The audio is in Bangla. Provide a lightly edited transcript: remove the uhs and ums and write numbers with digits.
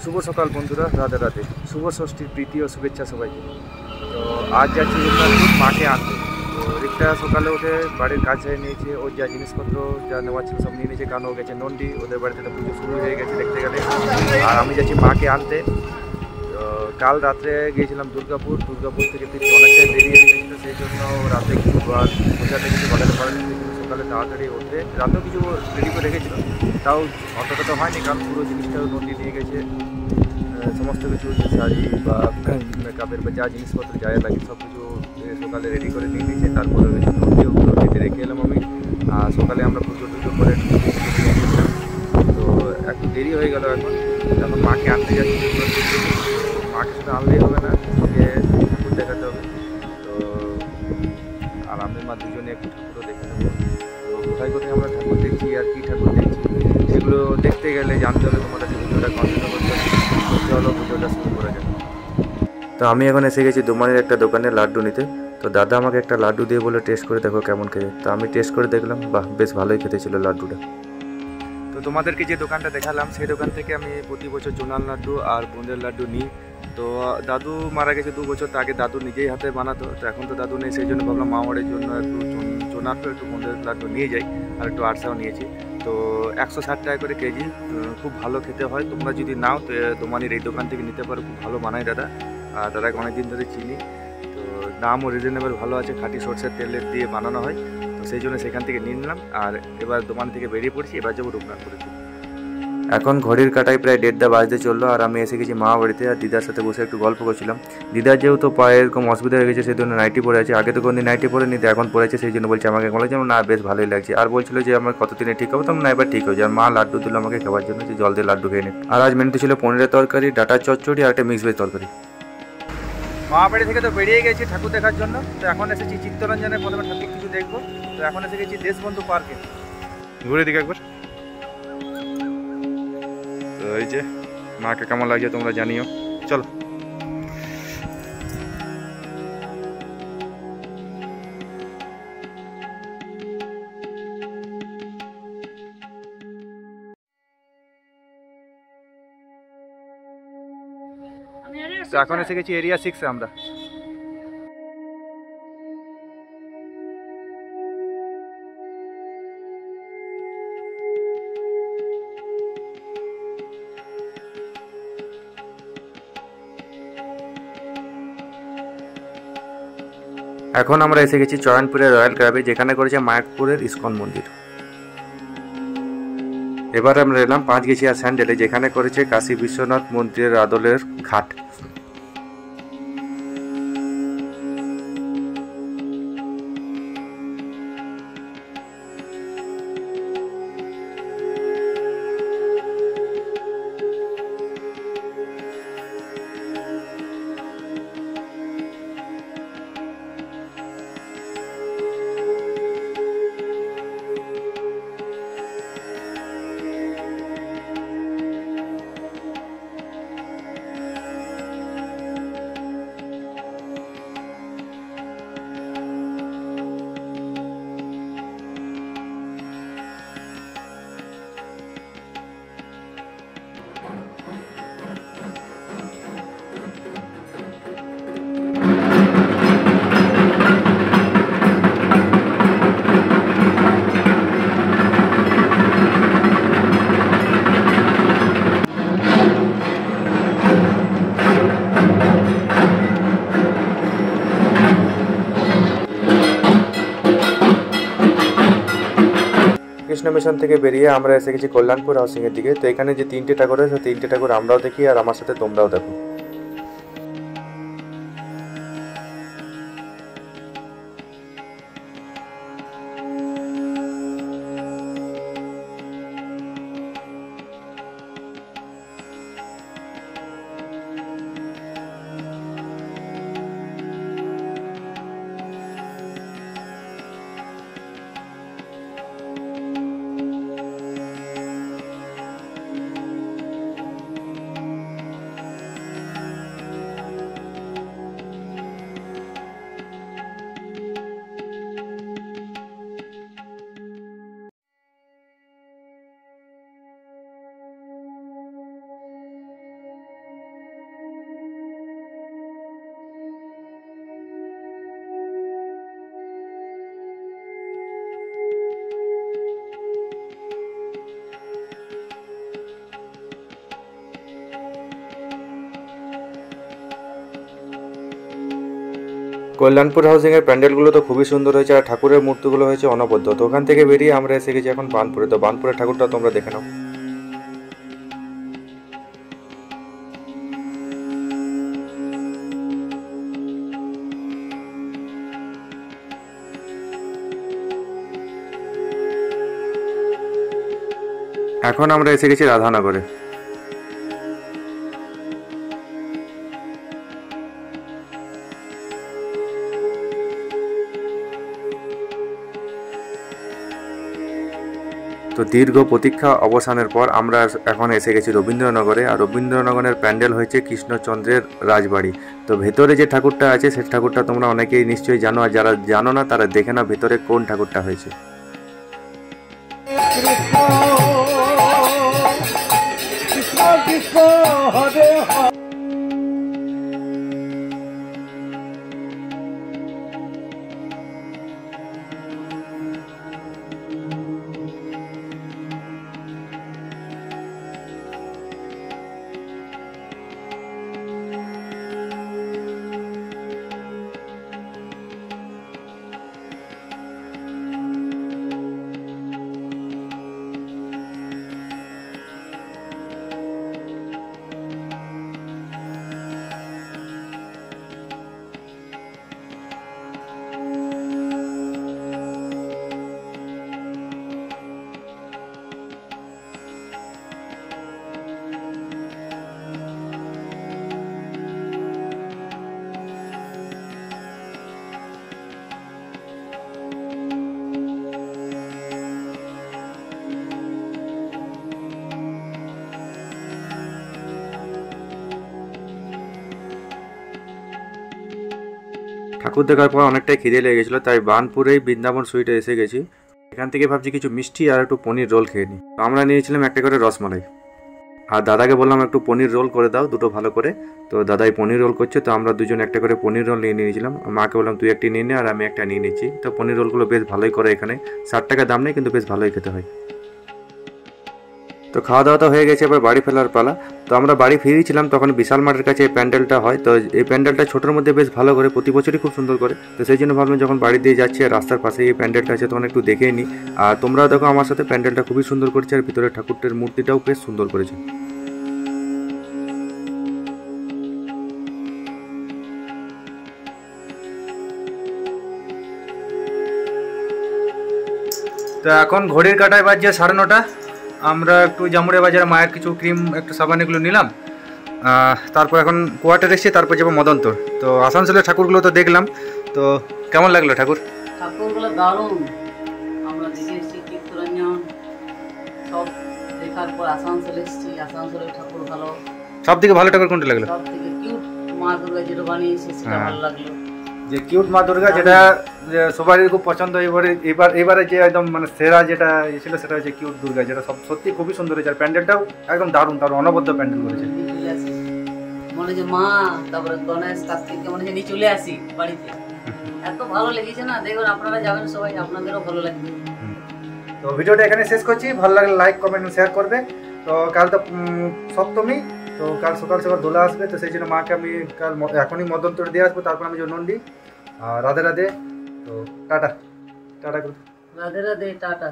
শুভ সকাল বন্ধুরা, রাধে রাধে। শুভ ষষ্ঠীর প্রীতি ও শুভেচ্ছা সবাইকে। তো আজ যাচ্ছি মাকে আনতে। তো রিক্তা সকালে উঠে বাড়ির কাজ সেরে নিয়েছে, ওর যা জিনিসপত্র যা নেওয়ার ছিল সব নিয়ে নিয়েছে, কারণ ও গেছে নন্ডি, ওদের বাড়িতে তো পুজো শুরু হয়ে গেছে দেখতে গেলে। আর আমি যাচ্ছি মাকে আনতে। তো কাল রাত্রে গিয়েছিলাম দুর্গাপুর থেকে ফিরতে অনেকটাই দেরি হয়ে গেছিলো, সেই জন্য রাতে কিছু বোঝাতে কিছু বাড়াতে পারেনি। সেই জন্য সকালে তাড়াতাড়ি উঠে রাতেও কিছু রেডি করে রেখেছিল, তাও অতটা তো হয়নি, কারণ পুরো জিনিসটাও নদী নিয়ে গেছে। সমস্ত কিছু শাড়ি বা মেকআপের বা যা জিনিসপত্র যা লাগে সব কিছু সকালে রেডি করে নিয়ে নিয়েছে। তারপরে নদীতে রেখে এলাম আমি। আর সকালে আমরা পুজো টুজো করে তো একটু দেরি হয়ে গেল। এখন মাকে আনতে যাচ্ছি। মাকে শুধু আনলেই হবে না, ওকে ঠাকুর দেখাতে হবে। তো আর আমি মা দুজনে একটু ঠাকুরও দেখে নেবো। তো কোথায় কোথায় আমরা ঠাকুর দেখছি আর কী ঠাকুর দেখছি সেগুলো দেখতে গেলে জানতে হবে, তোমাদের ভিডিওটা কন্টিনিউ করতে হবে। চলো ভিডিওটা শুরু করা যাক। তো আমি এখন এসে গেছি দোমানের একটা দোকানে লাড্ডু নিতে। তো দাদা আমাকে একটা লাড্ডু দিয়ে বলে টেস্ট করে দেখো কেমন খেতে। তো আমি টেস্ট করে দেখলাম, বাহ বেশ ভালোই খেতে ছিল লাড্ডুটা। তো তোমাদেরকে যে দোকানটা দেখালাম সেই দোকান থেকে আমি প্রতি বছর চোনাল লাড্ডু আর বোঁদের লাড্ডু নিই। তো দাদু মারা গেছে 2 বছর, তো আগে দাদু নিজেই হাতে বানাতো। তো এখন তো দাদু নেই, সেই জন্য ভাবলাম মামারের জন্য একটু চোনাল একটু বোঁদের লাড্ডু নিয়ে যাই, আর একটু আরসাও নিয়েছি। তো 160 টাকা করে কেজি, খুব ভালো খেতে হয়। তোমরা যদি নাও তো দোমানির এই দোকান থেকে নিতে পারো, খুব ভালো বানায় দাদা। আর দাদাকে অনেকদিন ধরে চিনি। তো দামও রিজনেবল ভালো আছে, খাঁটি সরষের তেলের দিয়ে বানানো হয়। তো সেই জন্য সেখান থেকে নিয়ে নিলাম। আর এবার দোকান থেকে বেরিয়ে পড়ছি, এবার যাবো রূপনাথপুরে। এখন ঘড়ির কাটায় প্রায় 1:30 বাজতে চললো, আর আমি এসে গেছি মা বাড়িতে। আর দিদার সাথে বসে একটু গল্প করছিলাম। দিদার যেহেতু পায়ে এরকম অসুবিধা হয়ে গেছে, সেই জন্য নাইটি পরে আছে। আগে তো কোনদিন নাইটি পরে নিতে, এখন পরেছে, সেই জন্য বলছে আমাকে বলে যে না বেশ ভালোই লাগছে। আর বলছিল যে আমার কতদিনে ঠিক হবে, তো না এবার ঠিক হয়ে যায়। মা লাড্ডু দিল আমাকে খাওয়ার জন্য, যে জল দিয়ে লাড্ডু খেয়ে নিন। আর আজ মেনুতে ছিল পনিরের তরকারি, ডাটার চচ্চড়ি আর একটা মিক্স ভেজ তরকারি। মা বাড়ি থেকে তো বেরিয়ে গেছি ঠাকুর দেখার জন্য। তো এখন এসেছি চিত্তরঞ্জনে, প্রথমে ঠাকুর কিছু দেখবো। তো এখন এসে গেছি দেশবন্ধু পার্কে। ঘুরে দিকে একবার। তো এই যে মাকে কেমন লাগছে তোমরা জানিও, চলো। তো এখন এসে গেছি এরিয়া 6 এ আমরা। এখন আমরা এসে গেছি চয়নপুরের রয়্যাল ক্লাবে, যেখানে করেছে মায়াকপুরের ইস্কন মন্দির। এবার আমরা এলাম 5 গেছিয়া স্যান্ডেলে, যেখানে করেছে কাশী বিশ্বনাথ মন্দিরের আদলের ঘাট। কৃষ্ণ মিশন থেকে বেরিয়ে আমরা এসে গেছি কল্যাণপুর হাউসিংয়ের দিকে। তো এখানে যে 3টে ঠাকুর আছে, 3টে ঠাকুর আমরাও দেখি, আর আমার সাথে তোমরাও দেখো। কল্যাণপুর হাউসিংয়ের প্যান্ডেলগুলো তো খুবই সুন্দর হয়েছে, আর ঠাকুরের মূর্তিগুলো হয়েছে অনবদ্য। তো ওখান থেকে বেরিয়ে আমরা এসে গেছি এখন বানপুরে। তো বানপুরের ঠাকুরটা তোমরা দেখে নাও। এখন আমরা এসে গেছি রাধানগরে। তো দীর্ঘ প্রতীক্ষা অবসানের পর আমরা এখন এসে গেছি রবীন্দ্রনগরে। আর রবীন্দ্রনগরের প্যান্ডেল হয়েছে কৃষ্ণচন্দ্রের রাজবাড়ি। তো ভেতরে যে ঠাকুরটা আছে সেই ঠাকুরটা তোমরা অনেকেই নিশ্চয়ই জানো, আর যারা জানো না তারা দেখে নাও ভেতরে কোন ঠাকুরটা হয়েছে। ঠাকুর দেখার পর অনেকটাই খিদে লেগে গেছিলো, তাই বানপুরেই বৃন্দাবন সুইটে এসে গেছি। এখান থেকে ভাবছি কিছু মিষ্টি আর একটু পনির রোল খেয়ে নিই। তো আমরা নিয়েছিলাম একটা করে রসমালাই, আর দাদাকে বললাম একটু পনির রোল করে দাও দুটো ভালো করে। তো দাদাই পনির রোল করছে, তো আমরা দুজন একটা করে পনির রোল নিয়ে নিয়েছিলাম। মাকে বললাম তুই একটি নিয়ে নে আর আমি একটা নিয়ে নিচ্ছি। তো পনির রোলগুলো বেশ ভালোই করে এখানে, 60 টাকা দাম নেই কিন্তু বেশ ভালোই খেতে হয়। তো খাওয়া দাওয়া তো হয়ে গেছে, এবার বাড়ি ফেরার পালা। তো আমরা বাড়ি ফিরেছিলাম তখন বিশাল মাঠের কাছে এই প্যান্ডেলটা হয়। তো এই প্যান্ডেলটা ছোটোর মধ্যে বেশ ভালো করে, প্রতি বছরই খুব সুন্দর করে। তো সেই জন্য ভাবলাম যখন বাড়ি দিয়ে যাচ্ছি আর রাস্তার পাশে এই প্যান্ডেলটা আছে তখন একটু দেখেই নিই। আর তোমরাও দেখো আমার সাথে, প্যান্ডেলটা খুবই সুন্দর করেছে আর ভিতরে ঠাকুরটার মূর্তিটাও বেশ সুন্দর করেছে। তো এখন ঘড়ির কাঁটায় বাজছে 9:30। আমরা একটু জামুড়ে বাজারে মায়ের কিছু ক্রিম, একটু সাবান এগুলো নিলাম। তারপর এখন কোয়ার্টার এসেছি, তারপর যাবো মদন্তর। তো আসানসোলের ঠাকুরগুলো তো দেখলাম। তো কেমন লাগলো ঠাকুরগুলো? দারুণ। আমরা দেখে এসেছি চিত্তরঞ্জন, সব দেখার পর আসানসোল এসেছি। আসানসোলের ঠাকুর ভালো। সব থেকে ভালো ঠাকুর কোনটা লাগলো? সব থেকে কিউট মা দুর্গা যেটা বানিয়েছে সেটা ভালো লাগলো। যে কিউট মা দুর্গা, যেটা সবারই খুব পছন্দ। এবারে যে একদম মানে সেরা যেটা ছিল সেটা হচ্ছে কিউট দুর্গা, যেটা সব সত্যি খুবই সুন্দর হয়েছে। আর প্যান্ডেলটাও একদম দারুণ দারুণ অনবদ্য প্যান্ডেল করেছে। মনে হচ্ছে মা, তারপরে গণেশ, কার্তিককে মনে হচ্ছে চলে আসি বাড়িতে। এত ভালো লেগেছে না, দেখবেন আপনারা যাবেন সবাই, আপনাদেরও ভালো লাগবে। তো ভিডিওটা এখানে শেষ করছি। ভালো লাগলে লাইক, কমেন্ট, শেয়ার করবে। তো কাল তো সপ্তমী, তো কাল সকাল সকাল দোলা আসবে। তো সেই জন্য মাকে আমি কাল এখনই মদন্তর দিয়ে আসবো, তারপর আমি নন্দি। আর রাধে রাধে। তো tata tata. Radhe Radhe, tata.